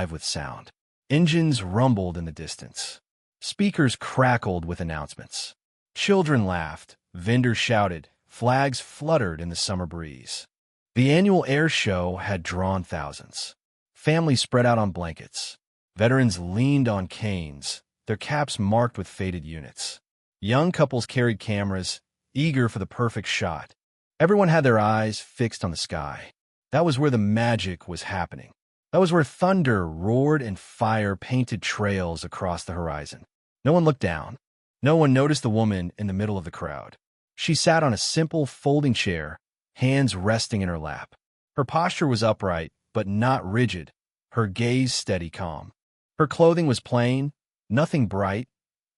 alive with sound. Engines rumbled in the distance. Speakers crackled with announcements. Children laughed, vendors shouted, flags fluttered in the summer breeze. The annual air show had drawn thousands. Families spread out on blankets. Veterans leaned on canes, their caps marked with faded units. Young couples carried cameras, eager for the perfect shot. Everyone had their eyes fixed on the sky. That was where the magic was happening. That was where thunder roared and fire painted trails across the horizon. No one looked down. No one noticed the woman in the middle of the crowd. She sat on a simple folding chair, hands resting in her lap. Her posture was upright, but not rigid, her gaze steady, calm. Her clothing was plain, nothing bright,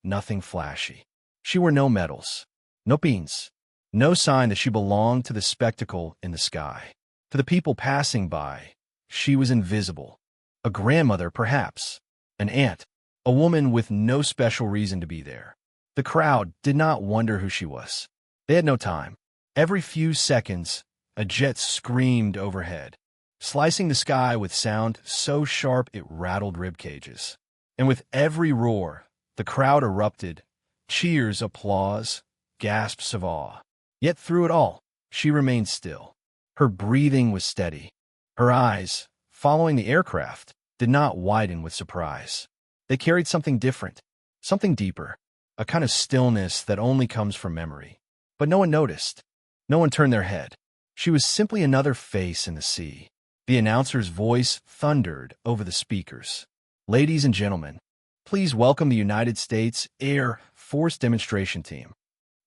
nothing flashy. She wore no medals, no beans, no sign that she belonged to the spectacle in the sky. To the people passing by, she was invisible. A grandmother, perhaps, an aunt, a woman with no special reason to be there. The crowd did not wonder who she was. They had no time. Every few seconds, a jet screamed overhead, slicing the sky with sound so sharp it rattled rib cages. And with every roar, the crowd erupted, cheers, applause, gasps of awe. Yet through it all, she remained still. Her breathing was steady. Her eyes, following the aircraft, did not widen with surprise. They carried something different, something deeper, a kind of stillness that only comes from memory. But no one noticed. No one turned their head. She was simply another face in the sea. The announcer's voice thundered over the speakers. Ladies and gentlemen, please welcome the United States Air Force demonstration team.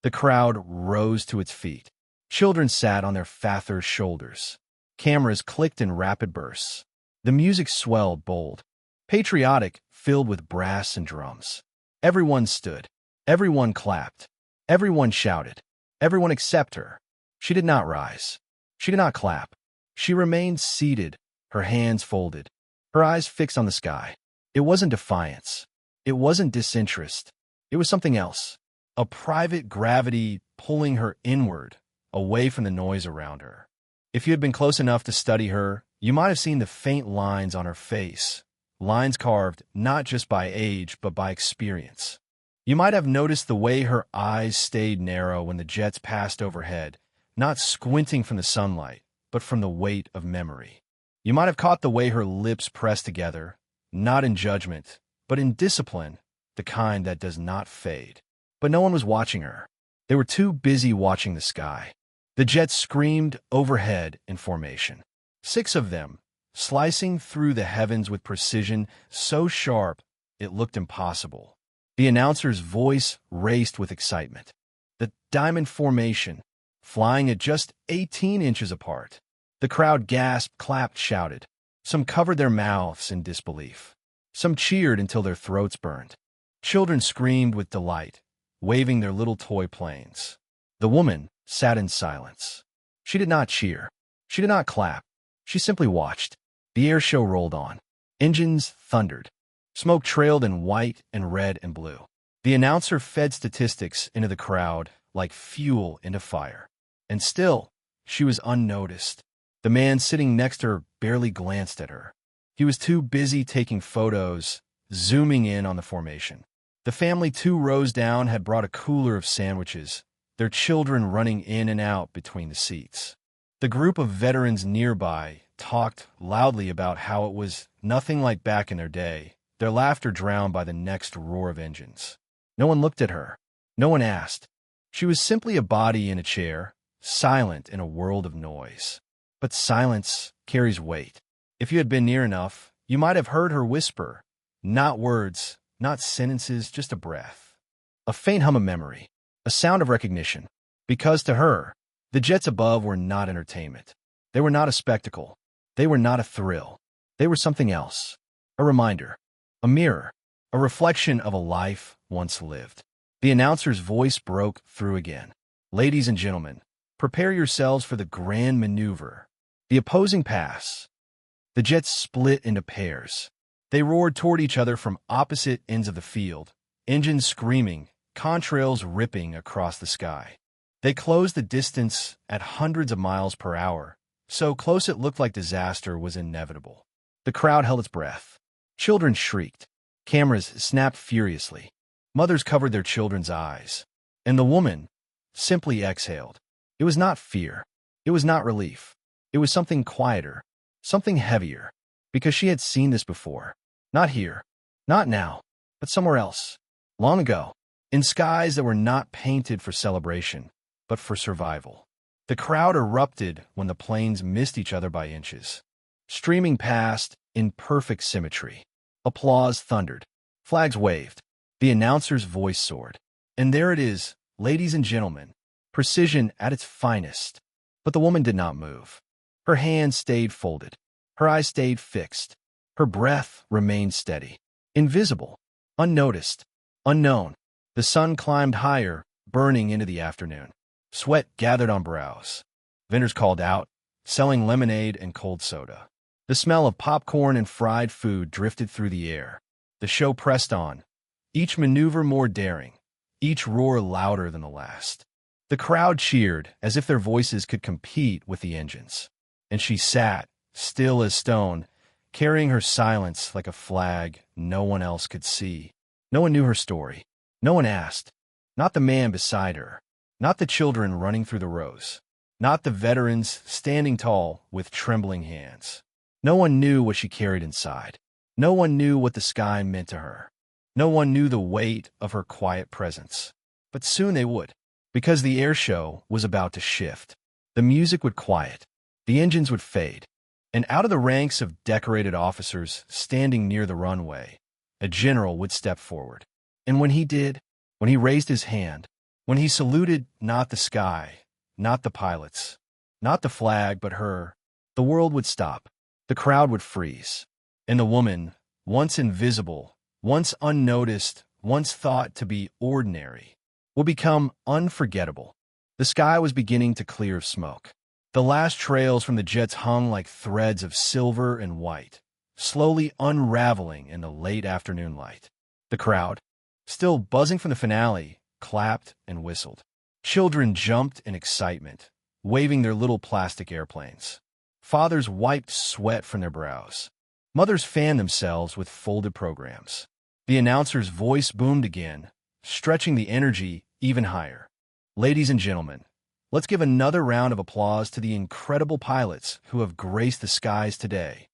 The crowd rose to its feet. Children sat on their fathers' shoulders. Cameras clicked in rapid bursts. The music swelled bold, patriotic, filled with brass and drums. Everyone stood. Everyone clapped. Everyone shouted. Everyone except her. She did not rise. She did not clap. She remained seated, her hands folded, her eyes fixed on the sky. It wasn't defiance. It wasn't disinterest. It was something else. A private gravity pulling her inward, away from the noise around her. If you had been close enough to study her, you might have seen the faint lines on her face, lines carved not just by age but by experience. You might have noticed the way her eyes stayed narrow when the jets passed overhead, not squinting from the sunlight, but from the weight of memory. You might have caught the way her lips pressed together, not in judgment, but in discipline, the kind that does not fade. But no one was watching her. They were too busy watching the sky. The jets screamed overhead in formation. 6 of them, slicing through the heavens with precision so sharp it looked impossible. The announcer's voice raced with excitement. The diamond formation, flying at just 18 inches apart. The crowd gasped, clapped, shouted. Some covered their mouths in disbelief. Some cheered until their throats burned. Children screamed with delight, waving their little toy planes. The woman sat in silence. She did not cheer. She did not clap. She simply watched. The air show rolled on. Engines thundered. Smoke trailed in white and red and blue. The announcer fed statistics into the crowd like fuel into fire. And still, she was unnoticed. The man sitting next to her barely glanced at her. He was too busy taking photos, zooming in on the formation. The family 2 rows down had brought a cooler of sandwiches, their children running in and out between the seats. The group of veterans nearby talked loudly about how it was nothing like back in their day, their laughter drowned by the next roar of engines. No one looked at her. No one asked. She was simply a body in a chair, silent in a world of noise. But silence carries weight. If you had been near enough, you might have heard her whisper, not words, not sentences, just a breath. A faint hum of memory, a sound of recognition. Because to her, the jets above were not entertainment. They were not a spectacle. They were not a thrill. They were something else. A reminder, a mirror, a reflection of a life once lived. The announcer's voice broke through again. Ladies and gentlemen, prepare yourselves for the grand maneuver. The opposing pass. The jets split into pairs. They roared toward each other from opposite ends of the field, engines screaming, contrails ripping across the sky. They closed the distance at hundreds of miles per hour, so close it looked like disaster was inevitable. The crowd held its breath. Children shrieked. Cameras snapped furiously. Mothers covered their children's eyes. And the woman simply exhaled. It was not fear. It was not relief. It was something quieter, something heavier, because she had seen this before. Not here, not now, but somewhere else. Long ago, in skies that were not painted for celebration, but for survival. The crowd erupted when the planes missed each other by inches. Streaming past in perfect symmetry. Applause thundered. Flags waved. The announcer's voice soared. And there it is, ladies and gentlemen. Precision at its finest. But the woman did not move. Her hands stayed folded. Her eyes stayed fixed. Her breath remained steady. Invisible. Unnoticed. Unknown. The sun climbed higher, burning into the afternoon. Sweat gathered on brows. Vendors called out, selling lemonade and cold soda. The smell of popcorn and fried food drifted through the air. The show pressed on, each maneuver more daring, each roar louder than the last. The crowd cheered as if their voices could compete with the engines. And she sat, still as stone, carrying her silence like a flag no one else could see. No one knew her story. No one asked. Not the man beside her. Not the children running through the rows. Not the veterans standing tall with trembling hands. No one knew what she carried inside. No one knew what the sky meant to her. No one knew the weight of her quiet presence. But soon they would, because the air show was about to shift. The music would quiet. The engines would fade. And out of the ranks of decorated officers standing near the runway, a general would step forward. And when he did, when he raised his hand, when he saluted not the sky, not the pilots, not the flag, but her, the world would stop. The crowd would freeze. And the woman, once invisible, once unnoticed, once thought to be ordinary, would become unforgettable. The sky was beginning to clear of smoke. The last trails from the jets hung like threads of silver and white, slowly unraveling in the late afternoon light. The crowd, still buzzing from the finale, clapped and whistled. Children jumped in excitement, waving their little plastic airplanes. Fathers wiped sweat from their brows. Mothers fanned themselves with folded programs. The announcer's voice boomed again, stretching the energy even higher. Ladies and gentlemen, let's give another round of applause to the incredible pilots who have graced the skies today.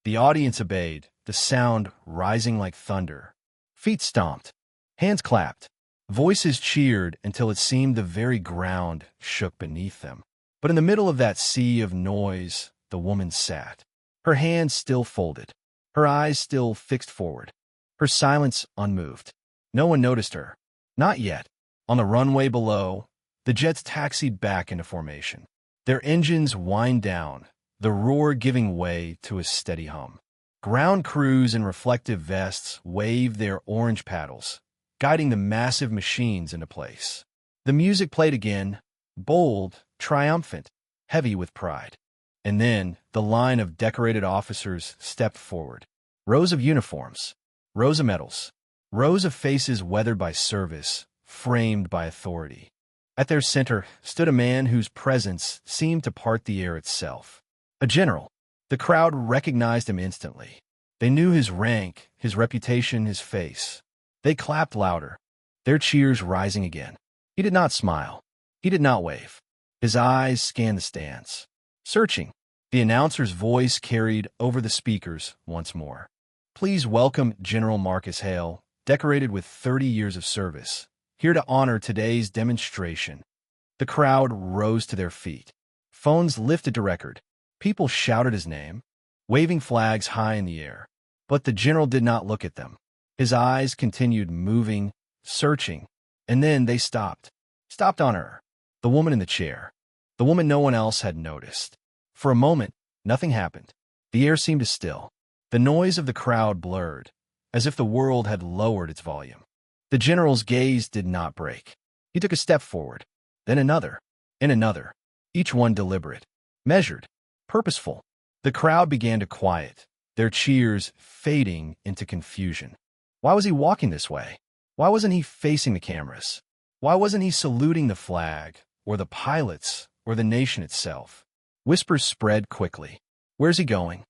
The audience obeyed, the sound rising like thunder. Feet stomped. Hands clapped. Voices cheered until it seemed the very ground shook beneath them. But in the middle of that sea of noise, the woman sat. Her hands still folded. Her eyes still fixed forward. Her silence unmoved. No one noticed her. Not yet. On the runway below, the jets taxied back into formation. Their engines whined down, the roar giving way to a steady hum. Ground crews in reflective vests waved their orange paddles, guiding the massive machines into place. The music played again, bold, triumphant, heavy with pride. And then the line of decorated officers stepped forward. Rows of uniforms, rows of medals, rows of faces weathered by service, framed by authority. At their center stood a man whose presence seemed to part the air itself. A general. The crowd recognized him instantly. They knew his rank, his reputation, his face. They clapped louder, their cheers rising again. He did not smile. He did not wave. His eyes scanned the stands. Searching, the announcer's voice carried over the speakers once more. Please welcome General Marcus Hale, decorated with 30 years of service, here to honor today's demonstration. The crowd rose to their feet. Phones lifted to record. People shouted his name, waving flags high in the air. But the general did not look at them. His eyes continued moving, searching, and then they stopped. Stopped on her, the woman in the chair, the woman no one else had noticed. For a moment, nothing happened. The air seemed to still. The noise of the crowd blurred, as if the world had lowered its volume. The general's gaze did not break. He took a step forward, then another, and another, each one deliberate, measured, purposeful. The crowd began to quiet, their cheers fading into confusion. Why was he walking this way? Why wasn't he facing the cameras? Why wasn't he saluting the flag, or the pilots, or the nation itself? Whispers spread quickly. Where's he going?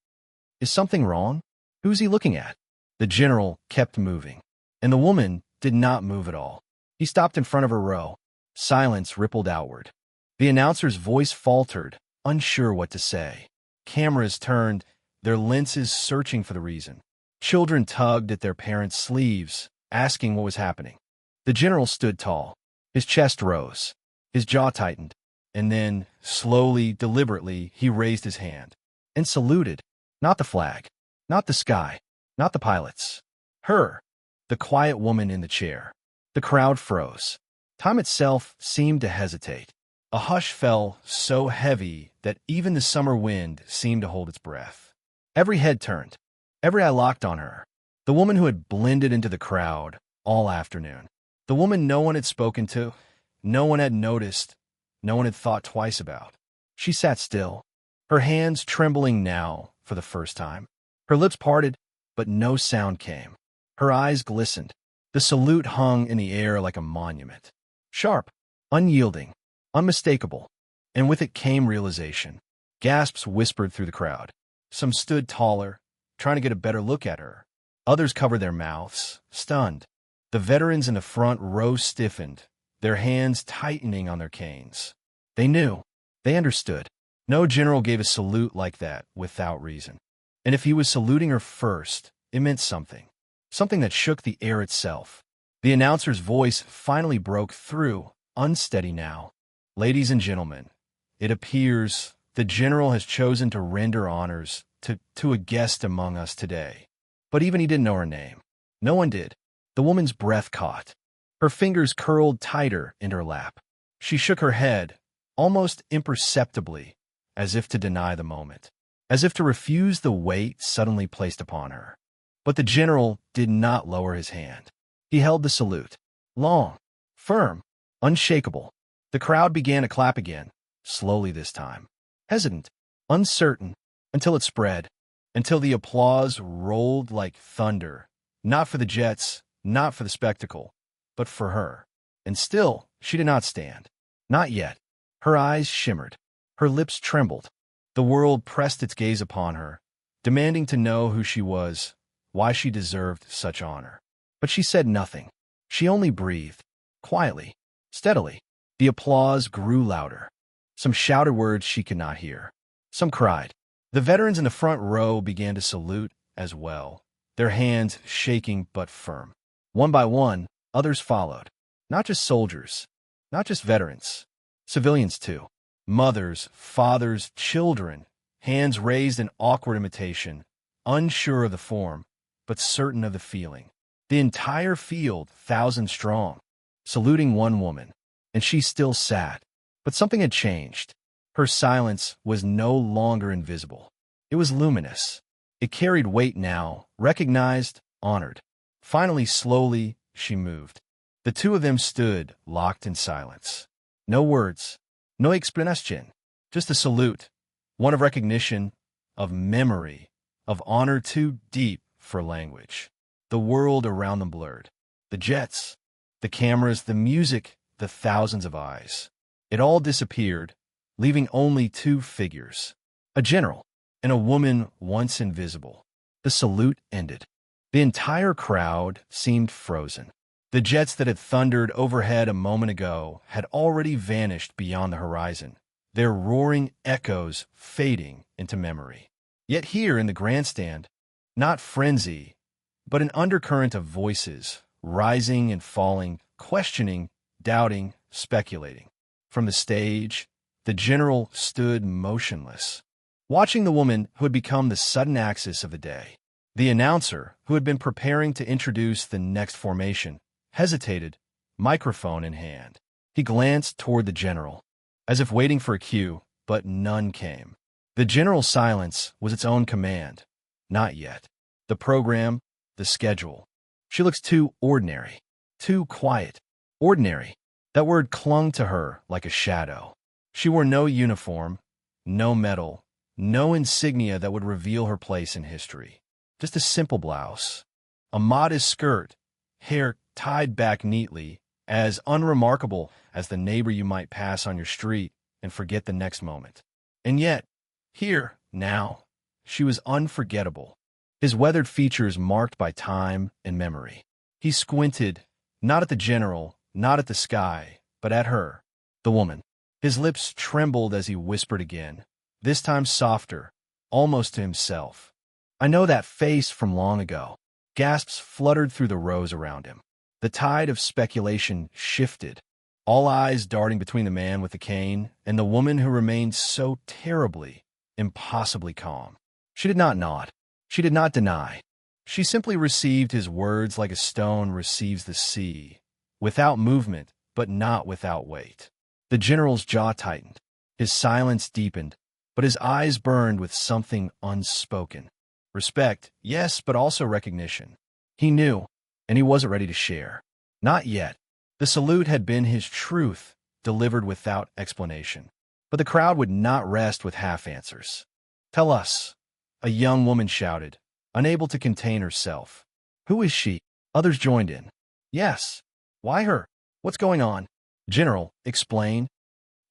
Is something wrong? Who's he looking at? The general kept moving, and the woman did not move at all. He stopped in front of her row. Silence rippled outward. The announcer's voice faltered, unsure what to say. Cameras turned, their lenses searching for the reason. Children tugged at their parents' sleeves, asking what was happening. The general stood tall. His chest rose. His jaw tightened. And then, slowly, deliberately, he raised his hand and saluted. Not the flag, not the sky, not the pilots. Her, the quiet woman in the chair. The crowd froze. Time itself seemed to hesitate. A hush fell so heavy that even the summer wind seemed to hold its breath. Every head turned. Every eye locked on her. The woman who had blended into the crowd all afternoon. The woman no one had spoken to, no one had noticed, no one had thought twice about. She sat still, her hands trembling now for the first time. Her lips parted, but no sound came. Her eyes glistened. The salute hung in the air like a monument. Sharp, unyielding, unmistakable. And with it came realization. Gasps whispered through the crowd. Some stood taller, trying to get a better look at her. Others covered their mouths, stunned. The veterans in the front row stiffened, their hands tightening on their canes. They knew. They understood. No general gave a salute like that without reason. And if he was saluting her first, it meant something. Something that shook the air itself. The announcer's voice finally broke through, unsteady now. Ladies and gentlemen, it appears the general has chosen to render honors to a guest among us today. But even he didn't know her name. No one did. The woman's breath caught. Her fingers curled tighter into her lap. She shook her head, almost imperceptibly, as if to deny the moment, as if to refuse the weight suddenly placed upon her. But the general did not lower his hand. He held the salute, long, firm, unshakable. The crowd began to clap again, slowly this time, hesitant, uncertain, until it spread, until the applause rolled like thunder, not for the jets, not for the spectacle, but for her. And still, she did not stand. Not yet. Her eyes shimmered. Her lips trembled. The world pressed its gaze upon her, demanding to know who she was, why she deserved such honor. But she said nothing. She only breathed, quietly, steadily. The applause grew louder. Some shouted words she could not hear. Some cried. The veterans in the front row began to salute as well, their hands shaking but firm. One by one, others followed. Not just soldiers, not just veterans, civilians too. Mothers, fathers, children, hands raised in awkward imitation, unsure of the form, but certain of the feeling. The entire field, thousands strong, saluting one woman, and she still sat. But something had changed. Her silence was no longer invisible. It was luminous. It carried weight now, recognized, honored. Finally, slowly, she moved. The two of them stood, locked in silence. No words, no explanation, just a salute, one of recognition, of memory, of honor too deep for language. The world around them blurred. The jets, the cameras, the music, the thousands of eyes. It all disappeared, leaving only two figures, a general and a woman once invisible. The salute ended. The entire crowd seemed frozen. The jets that had thundered overhead a moment ago had already vanished beyond the horizon, their roaring echoes fading into memory. Yet here in the grandstand, not frenzy, but an undercurrent of voices, rising and falling, questioning, doubting, speculating. From the stage, the general stood motionless, watching the woman who had become the sudden axis of the day. The announcer, who had been preparing to introduce the next formation, hesitated, microphone in hand. He glanced toward the general, as if waiting for a cue, but none came. The general's silence was its own command. Not yet. The program, the schedule. She looks too ordinary, too quiet. Ordinary. That word clung to her like a shadow. She wore no uniform, no medal, no insignia that would reveal her place in history. Just a simple blouse, a modest skirt, hair tied back neatly, as unremarkable as the neighbor you might pass on your street and forget the next moment. And yet, here, now, she was unforgettable. his weathered features marked by time and memory. He squinted, not at the general, not at the sky, but at her, the woman. His lips trembled as he whispered again, this time softer, almost to himself. "I know that face from long ago." Gasps fluttered through the rows around him. The tide of speculation shifted, all eyes darting between the man with the cane and the woman who remained so terribly, impossibly calm. She did not nod. She did not deny. She simply received his words like a stone receives the sea, without movement, but not without weight. The general's jaw tightened. His silence deepened, but his eyes burned with something unspoken. Respect, yes, but also recognition. He knew, and he wasn't ready to share. Not yet. The salute had been his truth, delivered without explanation. But the crowd would not rest with half answers. "Tell us," a young woman shouted, unable to contain herself. "Who is she?" Others joined in. "Yes. Why her? What's going on?" "General, explain."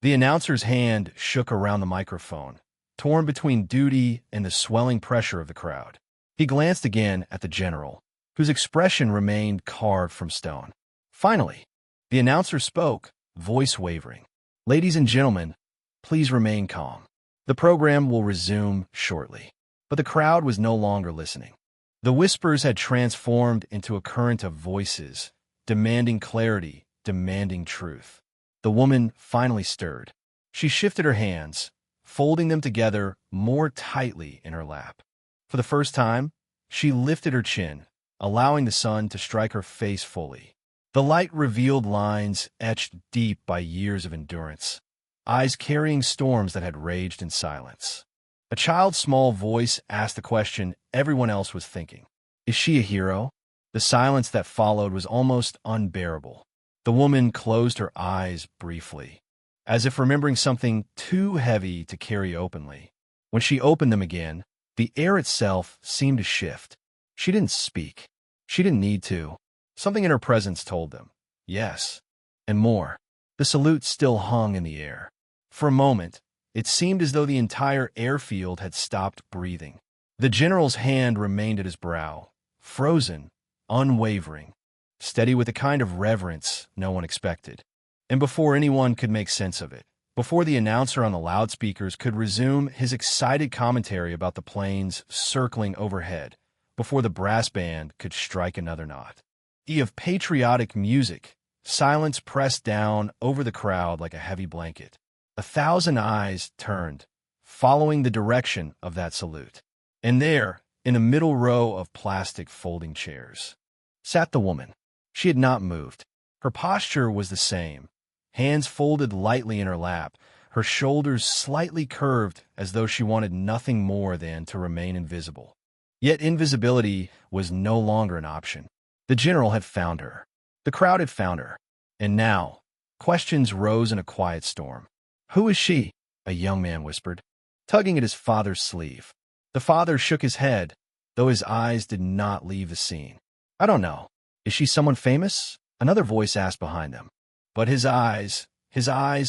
The announcer's hand shook around the microphone, torn between duty and the swelling pressure of the crowd. He glanced again at the general, whose expression remained carved from stone. Finally, the announcer spoke, voice wavering. "Ladies and gentlemen, please remain calm. The program will resume shortly." But the crowd was no longer listening. The whispers had transformed into a current of voices, demanding clarity, demanding truth. The woman finally stirred. She shifted her hands, folding them together more tightly in her lap. For the first time, she lifted her chin, allowing the sun to strike her face fully. The light revealed lines etched deep by years of endurance, eyes carrying storms that had raged in silence. A child's small voice asked the question everyone else was thinking. Is she a hero? The silence that followed was almost unbearable. The woman closed her eyes briefly, as if remembering something too heavy to carry openly. When she opened them again, the air itself seemed to shift. She didn't speak. She didn't need to. Something in her presence told them, yes, and more. The salute still hung in the air. For a moment, it seemed as though the entire airfield had stopped breathing. The general's hand remained at his brow, frozen, unwavering, steady with a kind of reverence no one expected. And before anyone could make sense of it, before the announcer on the loudspeakers could resume his excited commentary about the planes circling overhead, before the brass band could strike another knot of patriotic music, silence pressed down over the crowd like a heavy blanket. 1,000 eyes turned, following the direction of that salute. And there, in a middle row of plastic folding chairs, sat the woman. She had not moved. Her posture was the same, hands folded lightly in her lap, her shoulders slightly curved as though she wanted nothing more than to remain invisible. Yet invisibility was no longer an option. The general had found her. The crowd had found her. And now, questions rose in a quiet storm. Who is she? A young man whispered, tugging at his father's sleeve. The father shook his head, though his eyes did not leave the scene. I don't know. Is she someone famous? Another voice asked behind them. But his eyes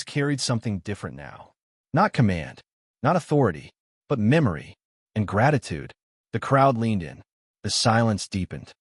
carried something different now. Not command, not authority, but memory and gratitude. The crowd leaned in. The silence deepened.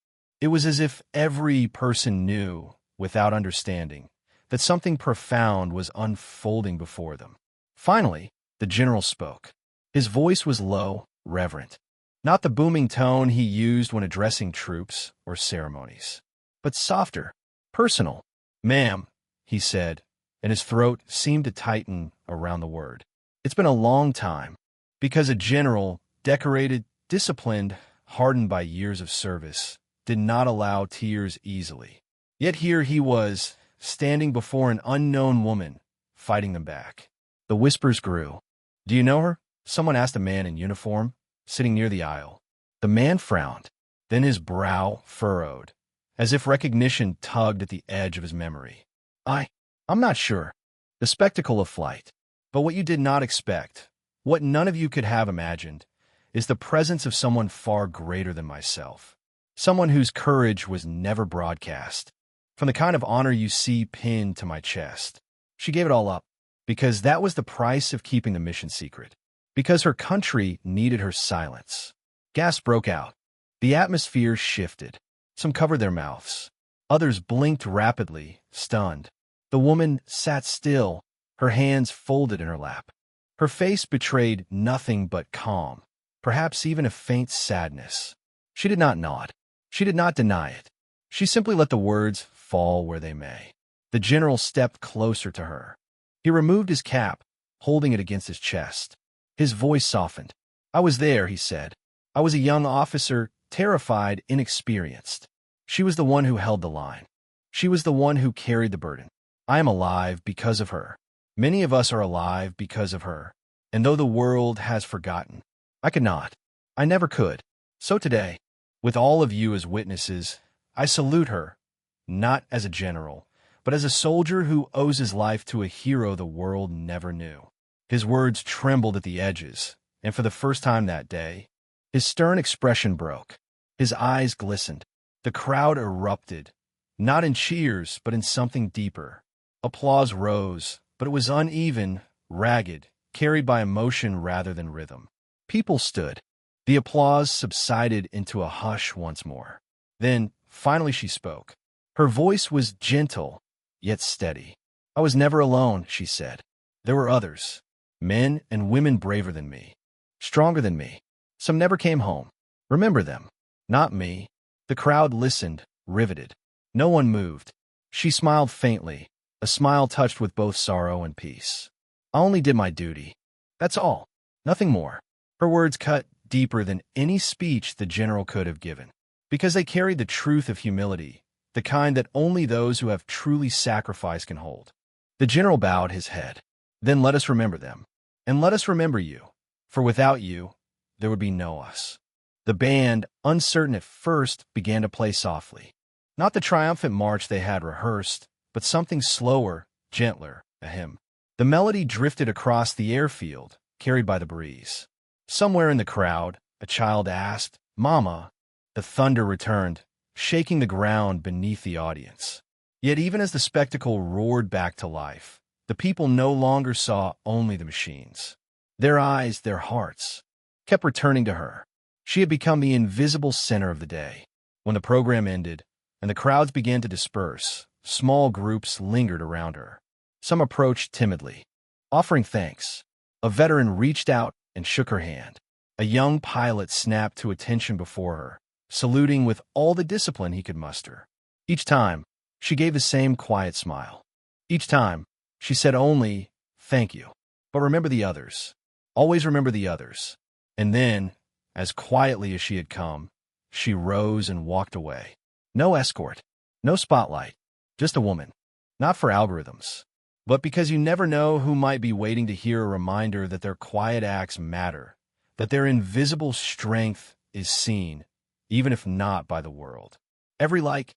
It was as if every person knew, without understanding, that something profound was unfolding before them. Finally, the general spoke. His voice was low, reverent. Not the booming tone he used when addressing troops or ceremonies, but softer, personal. Ma'am, he said, and his throat seemed to tighten around the word. It's been a long time, because a general, decorated, disciplined, hardened by years of service, did not allow tears easily. Yet here he was, standing before an unknown woman, fighting them back. The whispers grew. Do you know her? Someone asked a man in uniform, sitting near the aisle. The man frowned, then his brow furrowed, as if recognition tugged at the edge of his memory. I'm not sure. The spectacle of flight. But what you did not expect, what none of you could have imagined, is the presence of someone far greater than myself. Someone whose courage was never broadcast. From the kind of honor you see pinned to my chest. She gave it all up, because that was the price of keeping the mission secret. Because her country needed her silence. Gasps broke out. The atmosphere shifted. Some covered their mouths. Others blinked rapidly, stunned. The woman sat still, her hands folded in her lap. Her face betrayed nothing but calm, perhaps even a faint sadness. She did not nod. She did not deny it. She simply let the words fall where they may. The general stepped closer to her. He removed his cap, holding it against his chest. His voice softened. "I was there," he said. "I was a young officer, terrified, inexperienced. She was the one who held the line. She was the one who carried the burden. I am alive because of her. Many of us are alive because of her. And though the world has forgotten, I could not. I never could. So today, with all of you as witnesses, I salute her, not as a general, but as a soldier who owes his life to a hero the world never knew." His words trembled at the edges, and for the first time that day, his stern expression broke. His eyes glistened. The crowd erupted, not in cheers, but in something deeper. Applause rose, but it was uneven, ragged, carried by emotion rather than rhythm. People stood. The applause subsided into a hush once more. Then, finally she spoke. Her voice was gentle, yet steady. "I was never alone," she said. "There were others, men and women braver than me, stronger than me. Some never came home. Remember them, not me." The crowd listened, riveted. No one moved. She smiled faintly, a smile touched with both sorrow and peace. "I only did my duty. That's all. Nothing more." Her words cut deeper than any speech the general could have given, because they carried the truth of humility, the kind that only those who have truly sacrificed can hold. The general bowed his head. "Then let us remember them. And let us remember you. For without you, there would be no us." The band, uncertain at first, began to play softly. Not the triumphant march they had rehearsed, but something slower, gentler, a hymn. The melody drifted across the airfield, carried by the breeze. Somewhere in the crowd, a child asked, "Mama." The thunder returned, shaking the ground beneath the audience. Yet even as the spectacle roared back to life, the people no longer saw only the machines. Their eyes, their hearts, kept returning to her. She had become the invisible center of the day. When the program ended, and the crowds began to disperse, small groups lingered around her. Some approached timidly, offering thanks. A veteran reached out and shook her hand. A young pilot snapped to attention before her, saluting with all the discipline he could muster. Each time, she gave the same quiet smile. Each time, she said only, "Thank you. But remember the others. Always remember the others." And then, as quietly as she had come, she rose and walked away. No escort, no spotlight, just a woman. Not for algorithms, but because you never know who might be waiting to hear a reminder that their quiet acts matter, that their invisible strength is seen, even if not by the world. Every like,